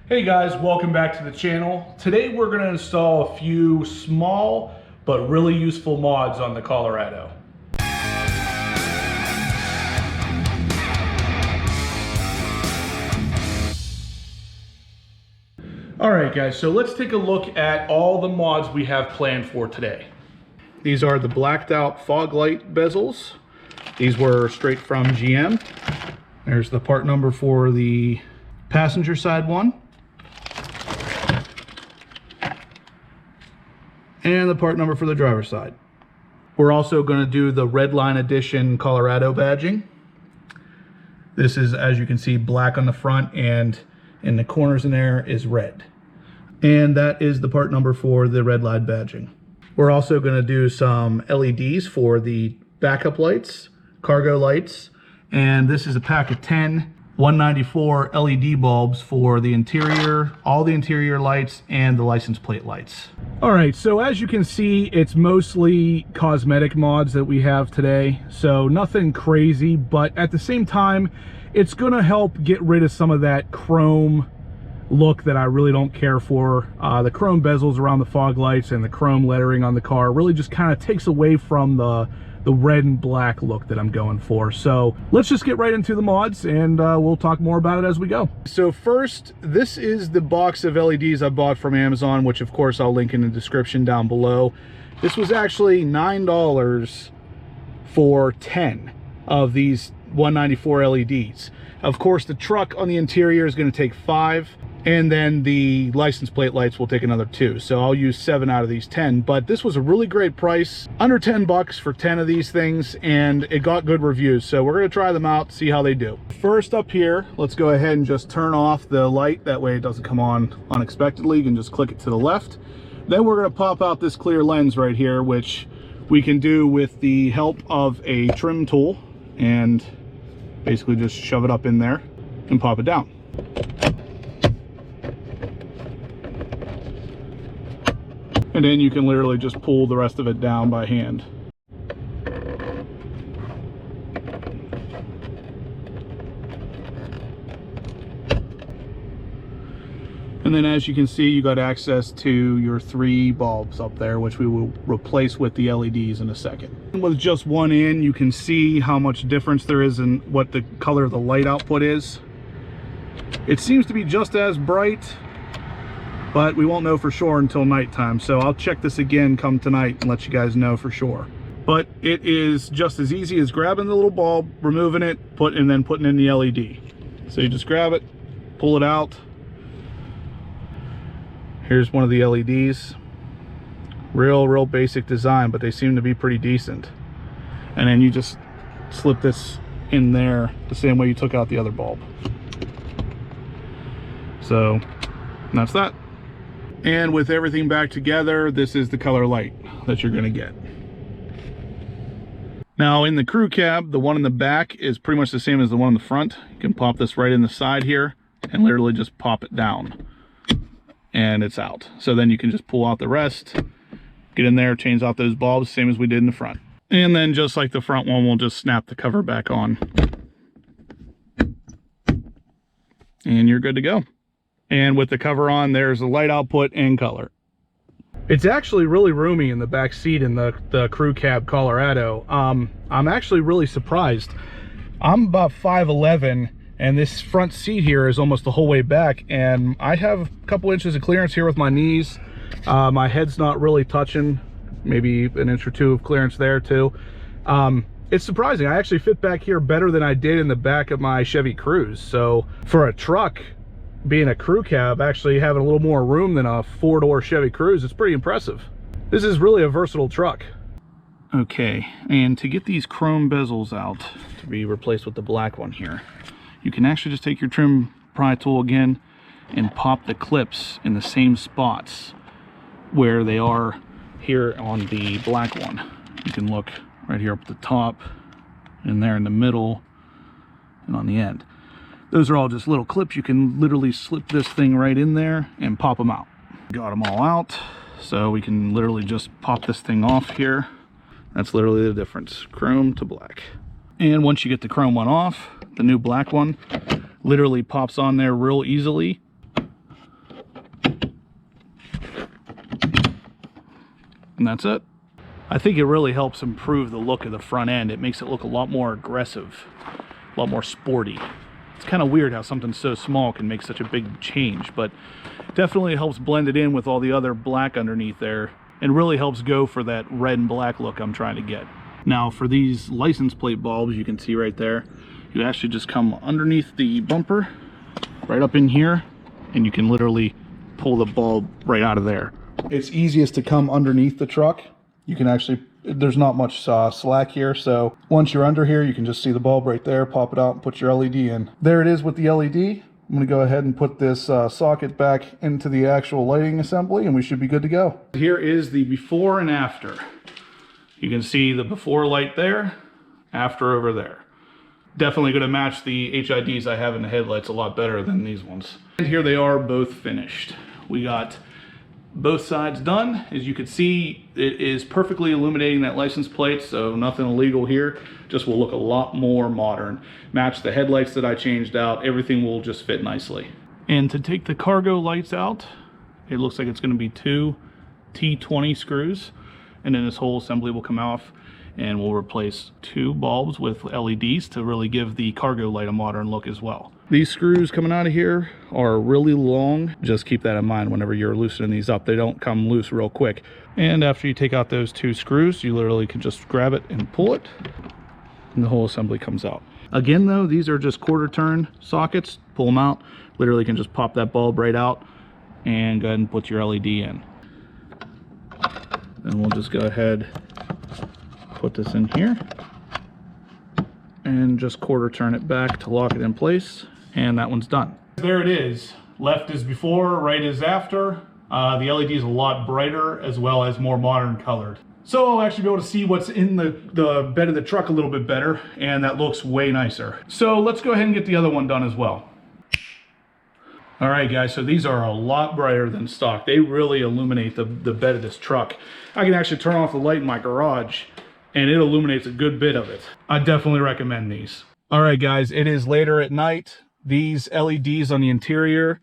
Hey guys, welcome back to the channel. Today we're going to install a few small but really useful mods on the Colorado. Alright guys, so let's take a look at all the mods we have planned for today. These are the blacked out fog light bezels. These were straight from GM. There's the part number for the passenger side one. And the part number for the driver's side. We're also going to do the Redline Edition Colorado badging. This is, as you can see, black on the front, and in the corners in there is red. And that is the part number for the Redline badging. We're also going to do some LEDs for the backup lights, cargo lights, and this is a pack of 10 194 LED bulbs for the interior, all the interior lights, and the license plate lights. All right, so as you can see, it's mostly cosmetic mods that we have today, so nothing crazy, but at the same time, it's gonna help get rid of some of that chrome look that I really don't care for. The chrome bezels around the fog lights and the chrome lettering on the car really just kind of takes away from the red and black look that I'm going for. So let's just get right into the mods, and we'll talk more about it as we go. So first, this is the box of LEDs I bought from Amazon, which of course I'll link in the description down below. This was actually $9 for 10 of these 194 LEDs. Of course, the truck on the interior is going to take 5, and then the license plate lights will take another 2. So I'll use 7 out of these 10, but this was a really great price, under 10 bucks for 10 of these things, and it got good reviews. So we're going to try them out, see how they do. First up here, let's go ahead and just turn off the light. That way it doesn't come on unexpectedly. You can just click it to the left. Then we're going to pop out this clear lens right here, which we can do with the help of a trim tool, and basically just shove it up in there and pop it down. And then you can literally just pull the rest of it down by hand. And then as you can see, you got access to your 3 bulbs up there, which we will replace with the LEDs in a second. And with just one in, you can see how much difference there is in what the color of the light output is. It seems to be just as bright, but we won't know for sure until nighttime. So I'll check this again come tonight and let you guys know for sure. But it is just as easy as grabbing the little bulb, removing it, and then putting in the LED. So you just grab it, pull it out. Here's one of the LEDs. Real basic design, but they seem to be pretty decent. And then you just slip this in there the same way you took out the other bulb. So that's that. And with everything back together, this is the color light that you're gonna get. Now in the crew cab, the one in the back is pretty much the same as the one in the front. You can pop this right in the side here and literally just pop it down, and it's out. So then you can just pull out the rest, get in there, change out those bulbs, same as we did in the front. And then just like the front one, we'll just snap the cover back on. And you're good to go. And with the cover on, there's the light output and color. It's actually really roomy in the back seat in the crew cab Colorado. I'm actually really surprised. I'm about 5'11", and this front seat here is almost the whole way back, and I have a couple inches of clearance here with my knees. My head's not really touching, maybe an inch or 2 of clearance there too. It's surprising. I actually fit back here better than I did in the back of my Chevy Cruze. So for a truck, being a crew cab, actually having a little more room than a 4-door Chevy Cruze, it's pretty impressive. This is really a versatile truck. Okay, and to get these chrome bezels out to be replaced with the black one here, you can actually just take your trim pry tool again and pop the clips in the same spots where they are here on the black one. You can look right here up at the top, and there in the middle, and on the end. Those are all just little clips. You can literally slip this thing right in there and pop them out. Got them all out, so we can literally just pop this thing off here. That's literally the difference, chrome to black. And once you get the chrome one off, the new black one literally pops on there real easily. And that's it. I think it really helps improve the look of the front end. It makes it look a lot more aggressive, a lot more sporty. It's kind of weird how something so small can make such a big change, but definitely helps blend it in with all the other black underneath there, and really helps go for that red and black look I'm trying to get. Now for these license plate bulbs, you can see right there, you actually just come underneath the bumper, right up in here, and you can literally pull the bulb right out of there. It's easiest to come underneath the truck. You can actually, there's not much slack here, so once you're under here, you can just see the bulb right there, pop it out and put your LED in. There it is with the LED. I'm going to go ahead and put this socket back into the actual lighting assembly, and we should be good to go. Here is the before and after. You can see the before light there, after over there. Definitely going to match the HIDs I have in the headlights a lot better than these ones. And here they are both finished. We got both sides done. As you can see, it is perfectly illuminating that license plate, so nothing illegal here. Just will look a lot more modern. Match the headlights that I changed out. Everything will just fit nicely. And to take the cargo lights out, it looks like it's going to be 2 T20 screws, and then this whole assembly will come off, and we'll replace 2 bulbs with LEDs to really give the cargo light a modern look as well. These screws coming out of here are really long. Just keep that in mind whenever you're loosening these up. They don't come loose real quick. And after you take out those 2 screws, you literally can just grab it and pull it, and the whole assembly comes out. Again though, these are just quarter turn sockets. Pull them out, literally can just pop that bulb right out and go ahead and put your LED in. Then we'll just go ahead, put this in here and just quarter turn it back to lock it in place, and that one's done. There it is. Left is before, right is after. The LED is a lot brighter as well as more modern colored. So I'll actually be able to see what's in the bed of the truck a little bit better, and that looks way nicer. So let's go ahead and get the other one done as well. All right guys, so these are a lot brighter than stock. They really illuminate the bed of this truck. I can actually turn off the light in my garage and it illuminates a good bit of it. I definitely recommend these. All right guys, it is later at night. These LEDs on the interior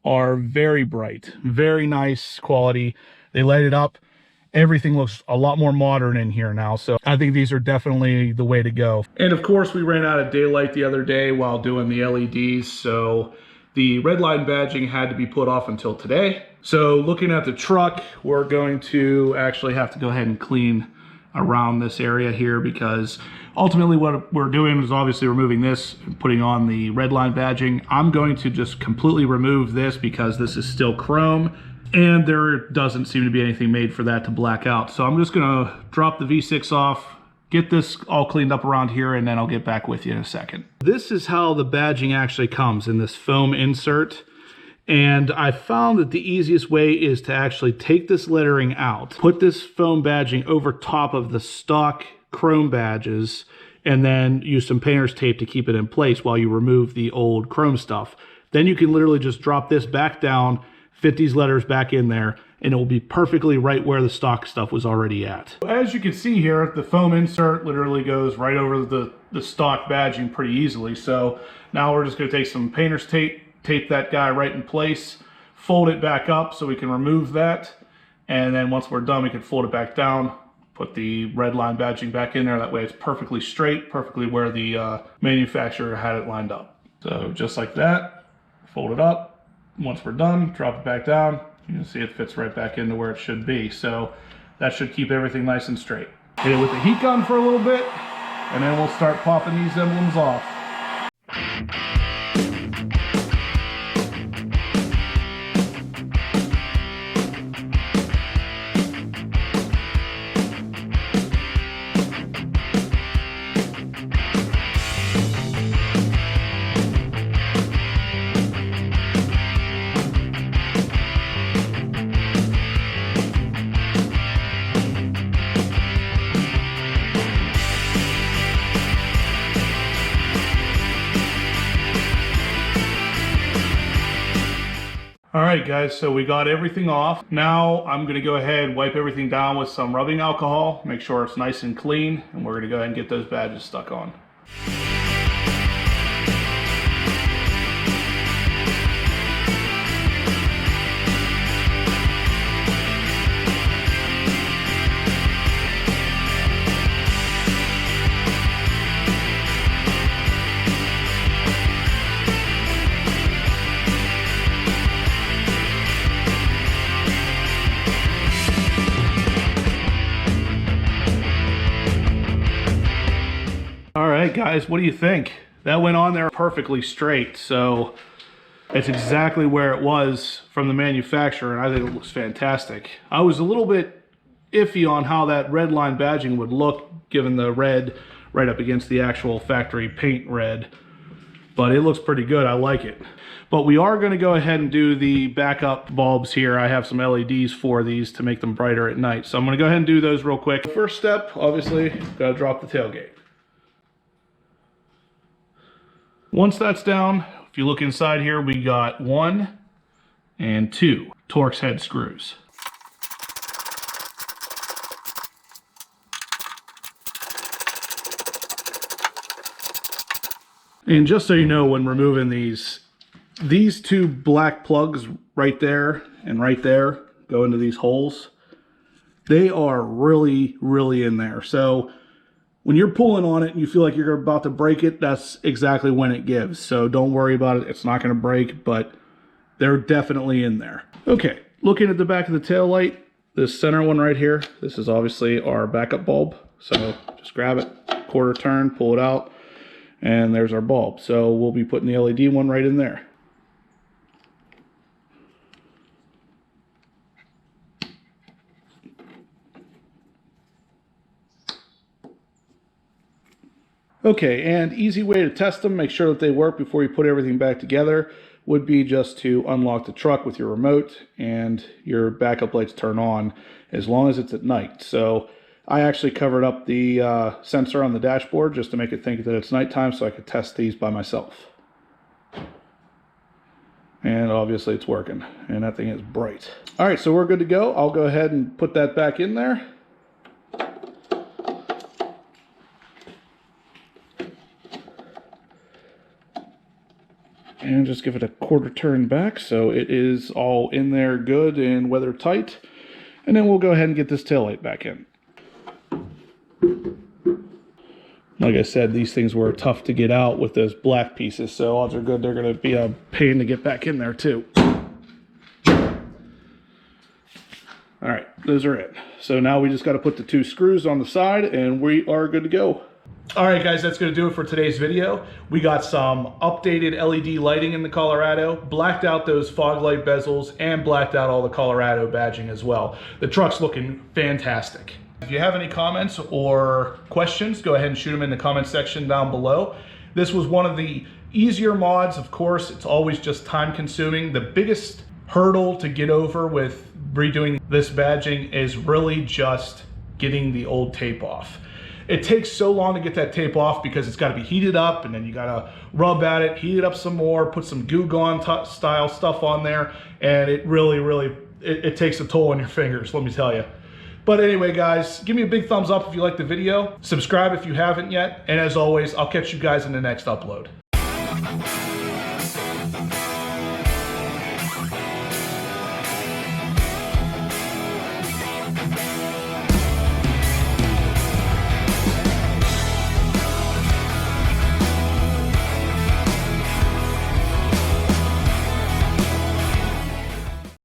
are very bright, very nice quality. They light it up. Everything looks a lot more modern in here now, so I think these are definitely the way to go. And of course, we ran out of daylight the other day while doing the LEDs, so the Redline badging had to be put off until today. So looking at the truck, we're going to actually have to go ahead and clean around this area here, because ultimately what we're doing is obviously removing this and putting on the Redline badging. I'm going to just completely remove this because this is still chrome and there doesn't seem to be anything made for that to black out. So I'm just gonna drop the V6 off, get this all cleaned up around here, and then I'll get back with you in a second. This is how the badging actually comes in this foam insert. And I found that the easiest way is to actually take this lettering out, put this foam badging over top of the stock chrome badges, and then use some painter's tape to keep it in place while you remove the old chrome stuff. Then you can literally just drop this back down, fit these letters back in there, and it will be perfectly right where the stock stuff was already at. As you can see here, the foam insert literally goes right over the stock badging pretty easily. So now we're just gonna take some painter's tape, tape that guy right in place, fold it back up so we can remove that, and then once we're done we can fold it back down, put the Redline badging back in there. That way it's perfectly straight, perfectly where the manufacturer had it lined up. So just like that, fold it up. Once we're done, drop it back down. You can see it fits right back into where it should be. So that should keep everything nice and straight. Hit it with the heat gun for a little bit, and then we'll start popping these emblems off. All right guys, so we got everything off. Now I'm gonna go ahead and wipe everything down with some rubbing alcohol, make sure it's nice and clean, and we're gonna go ahead and get those badges stuck on. guys, what do you think? That went on there perfectly straight, so it's exactly where it was from the manufacturer, and I think it looks fantastic. I was a little bit iffy on how that Redline badging would look given the red right up against the actual factory paint red, but it looks pretty good. I like it. But we are going to go ahead and do the backup bulbs here. I have some LEDs for these to make them brighter at night, so I'm going to go ahead and do those real quick. First step, obviously, got to drop the tailgate. Once that's down, if you look inside here, we got 1 and 2 Torx head screws. And just so you know, when removing these 2 black plugs right there and right there go into these holes. They are really, really in there. So when you're pulling on it and you feel like you're about to break it, that's exactly when it gives. So don't worry about it. It's not going to break, but they're definitely in there. Okay, looking at the back of the tail light, this center one right here, this is obviously our backup bulb. So just grab it, quarter turn, pull it out, and there's our bulb. So we'll be putting the LED one right in there. Okay, and easy way to test them, make sure that they work before you put everything back together, would be just to unlock the truck with your remote and your backup lights turn on as long as it's at night. So I actually covered up the sensor on the dashboard just to make it think that it's nighttime so I could test these by myself. And obviously it's working, and that thing is bright. All right, so we're good to go. I'll go ahead and put that back in there. And just give it a quarter turn back so it is all in there good and weather tight. And then we'll go ahead and get this taillight back in. Like I said, these things were tough to get out with those black pieces, so odds are good they're going to be a pain to get back in there too. All right, those are it. So now we just got to put the 2 screws on the side and we are good to go. All right, guys, that's going to do it for today's video. We got some updated LED lighting in the Colorado, blacked out those fog light bezels, and blacked out all the Colorado badging as well. The truck's looking fantastic. If you have any comments or questions, go ahead and shoot them in the comment section down below. This was one of the easier mods. Of course, it's always just time consuming. The biggest hurdle to get over with redoing this badging is really just getting the old tape off. It takes so long to get that tape off because it's got to be heated up, and then you got to rub at it, heat it up some more, put some Goo Gone style stuff on there, and it really, it takes a toll on your fingers, let me tell you. But anyway, guys, give me a big thumbs up if you liked the video. Subscribe if you haven't yet, and as always, I'll catch you guys in the next upload.